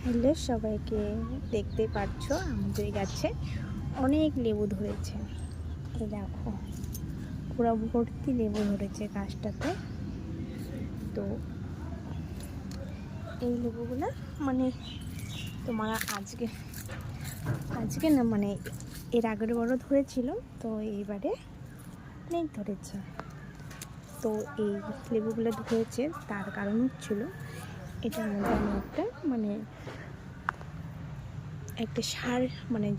Hello সবাইকে, দেখতে পাচ্ছ আমাদের গাছে অনেক লেবু ধরেছে। এই দেখো পুরো ভর্তি লেবু ধরেছে গাছটাতে। তো এই লেবুগুলো মানে তোমার আজকে আজকে না মানে এর আগের বড় ধরেছিল, তো এইবারে অনেক ধরেছে। তো এই লেবুগুলো ধরেছে তার কারণ হচ্ছিল এটার মধ্যে আমি একটা সার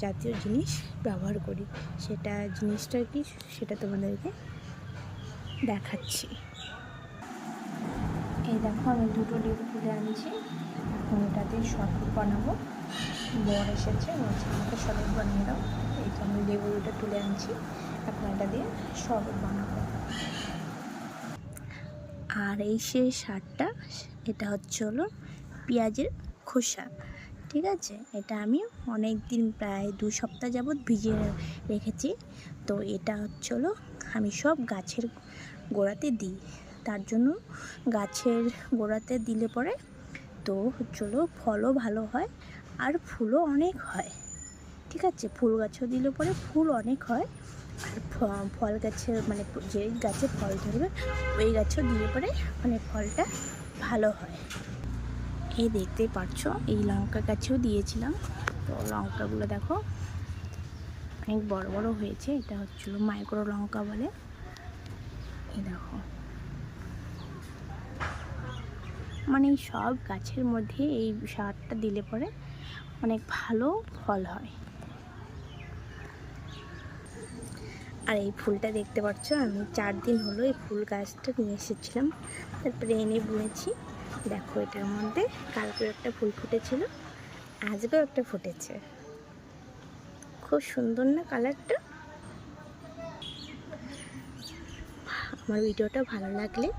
জাতীয় জিনিস ব্যবহার করি। সেটা জিনিসটা কি সেটা তোমাদেরকে দেখাচ্ছি। এই দেখো আমি দুটো লেবু তুলে আনছি, এখন এটাতে শরবত বানাবো। বর এসেছে, বলছে আমাকে শরবত বানিয়ে দাও। এই তো আমি লেবু দুটো তুলে আনছি, এখন এটা দিয়ে শরবত বানাবো। আর এই সেই সারটা, এটা হলো পেঁয়াজের খোসা। ঠিক আছে, এটা আমি অনেক দিন প্রায় 2 সপ্তাহ যাবৎ ভিজিয়ে রেখেছি। তো এটা হলো আমি সব গাছের গোড়াতে দিই। তার জন্য গাছের গোড়াতে দিলে পরে তো ফলও ভালো হয় আর ফুলও অনেক হয়। ঠিক আছে, ফুল গাছও দিলে পরে ফুল অনেক হয়, আর ফল গাছের যে গাছে ফল ধরবে ওই গাছও দিলে পরে ফলটা ভালো হয়। এই দেখতেই পারছো, এই লঙ্কা গাছেও দিয়েছিলাম। তো লঙ্কাগুলো দেখো অনেক বড় বড় হয়েছে। এটা মাইক্রো লঙ্কা বলে। এই দেখো সব গাছের মধ্যে এই সারটা দিলে পরে অনেক ভালো ফল হয়। আর এই ফুলটা দেখতে পাচ্ছ, আমি 4 দিন হলো এই ফুল গাছটা নিয়ে এসেছিলাম, তারপরে এনে বুনেছি। দেখো এটার মধ্যে কালকেও একটা ফুল ফুটেছিল, আজকেও একটা ফুটেছে। খুব সুন্দর না কালারটা? আমার ভিডিওটা ভালো লাগলে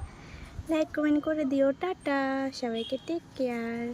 লাইক কমেন্ট করে দিও। টাটা, সবাইকে টেক কেয়ার।